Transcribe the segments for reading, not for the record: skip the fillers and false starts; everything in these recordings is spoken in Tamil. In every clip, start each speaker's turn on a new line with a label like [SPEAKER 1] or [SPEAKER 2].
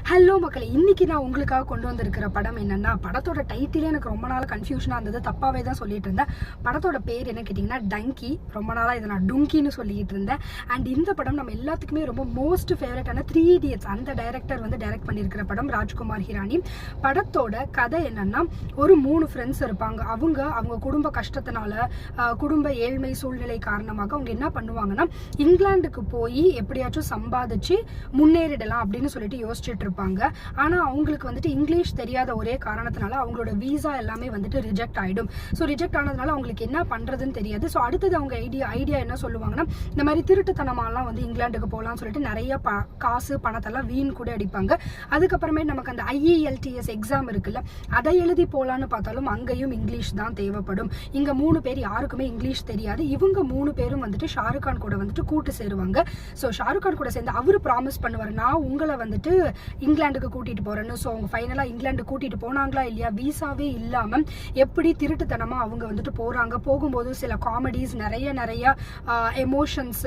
[SPEAKER 1] ஹலோ மக்களே, இன்னைக்கு நான் உங்களுக்காக கொண்டு வந்திருக்கிற படம் என்னன்னா, படத்தோட டைட்டிலே எனக்கு ரொம்ப நாள் கன்ஃபியூஷனாக இருந்தது. தப்பாவே தான் சொல்லிட்டு இருந்தேன். படத்தோட பேர் என்ன கேட்டிங்கன்னா டங்கி. ரொம்ப நாளாக இதை நான் டுங்கின்னு சொல்லிட்டு இருந்தேன். அண்ட் இந்த படம் நம்ம எல்லாத்துக்குமே ரொம்ப மோஸ்ட் ஃபேவரட்டான 3 Idiots அந்த டைரக்டர் வந்து டைரக்ட் பண்ணியிருக்கிற படம், ராஜ்குமார் ஹிரானி. படத்தோட கதை என்னன்னா, ஒரு 3 ஃப்ரெண்ட்ஸ் இருப்பாங்க. அவங்க குடும்ப கஷ்டத்தினால, குடும்ப ஏழ்மை சூழ்நிலை காரணமாக அவங்க என்ன பண்ணுவாங்கன்னா, இங்கிலாந்துக்கு போய் எப்படியாச்சும் சம்பாதிச்சு முன்னேறிடலாம் அப்படின்னு சொல்லிட்டு யோசிச்சுட்டு இருப்பாங்க. ஆனா அவங்களுக்கு வந்துட்டு இங்கிலீஷ் தெரியாத ஒரே காரணத்தினால அவங்களோட வீசா எல்லாமே வந்துட்டு ரிஜெக்ட் ஆயிடும். ஸோ ரிஜெக்ட் ஆனதுனால அவங்களுக்கு என்ன பண்றதுன்னு தெரியாது. ஸோ அடுத்தது அவங்க ஐடியா என்ன சொல்லுவாங்கன்னா, இந்த மாதிரி திருட்டுத்தனமாலாம் வந்து இங்கிலாந்துக்கு போகலாம்னு சொல்லிட்டு நிறைய காசு பணத்தெல்லாம் வீண் கூட அடிப்பாங்க. அதுக்கப்புறமே நமக்கு அந்த IELTS எக்ஸாம் இருக்குல்ல, அதை எழுதி போகலான்னு பார்த்தாலும் அங்கேயும் இங்கிலீஷ் தான் தேவைப்படும். இங்க 3 பேர் யாருக்குமே இங்கிலீஷ் தெரியாது. இவங்க 3 பேரும் வந்துட்டு ஷாருக் கான் கூட வந்துட்டு கூட்டு சேருவாங்க. ஸோ ஷாருக் கான் கூட சேர்ந்து அவரு ப்ராமிஸ் பண்ணுவார், நான் உங்களை வந்துட்டு இங்கிலாந்துக்கு கூட்டிட்டு போறேன்னு. ஸோ அவங்க ஃபைனலா இங்கிலாந்து கூட்டிட்டு போனாங்களா இல்லையா, வீசாவே இல்லாம எப்படி திருட்டுத்தனமா அவங்க வந்துட்டு போறாங்க. போகும்போது சில காமெடிஸ், நிறைய எமோஷன்ஸ்,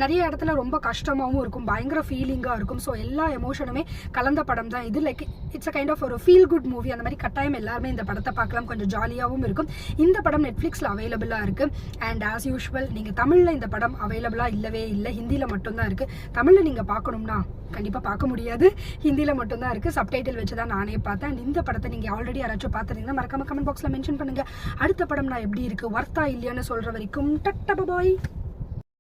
[SPEAKER 1] நிறைய இடத்துல ரொம்ப கஷ்டமாவும் இருக்கும், பயங்கர ஃபீலிங்கா இருக்கும். ஸோ எல்லா எமோஷனுமே கலந்த படம் தான் இது. Like it's a kind of ஒரு ஃபீல் குட் மூவி. அந்த மாதிரி கட்டாயம் எல்லாருமே இந்த படத்தை பார்க்கலாம். கொஞ்சம் ஜாலியாகவும் இருக்கும். இந்த படம் நெட்ஃபிளிக்ஸ்ல அவைலபிளா இருக்கு. அண்ட் ஆஸ் யூஷுவல் நீங்க தமிழ்ல இந்த படம் அவைலபிளா இல்லவே இல்லை, ஹிந்தியில மட்டும்தான் இருக்கு. தமிழ்ல நீங்க பார்க்கணும்னா கண்டிப்பா பார்க்க முடியாது, ஹிந்தியில மட்டும்தான் இருக்கு. சப்டைட்டில் வச்சுதான் நானே பார்த்தேன். இந்த படத்தை நீங்க ஆல்ரெடி யாராச்சும் பார்த்துருந்தீங்கன்னா மறக்காம கமெண்ட் பாக்ஸ்ல மென்ஷன் பண்ணுங்க. அடுத்த படம் நான் எப்படி இருக்கு, வர்த்தா இல்லையான்னு சொல்ற வரைக்கும் டட்டா பாய்.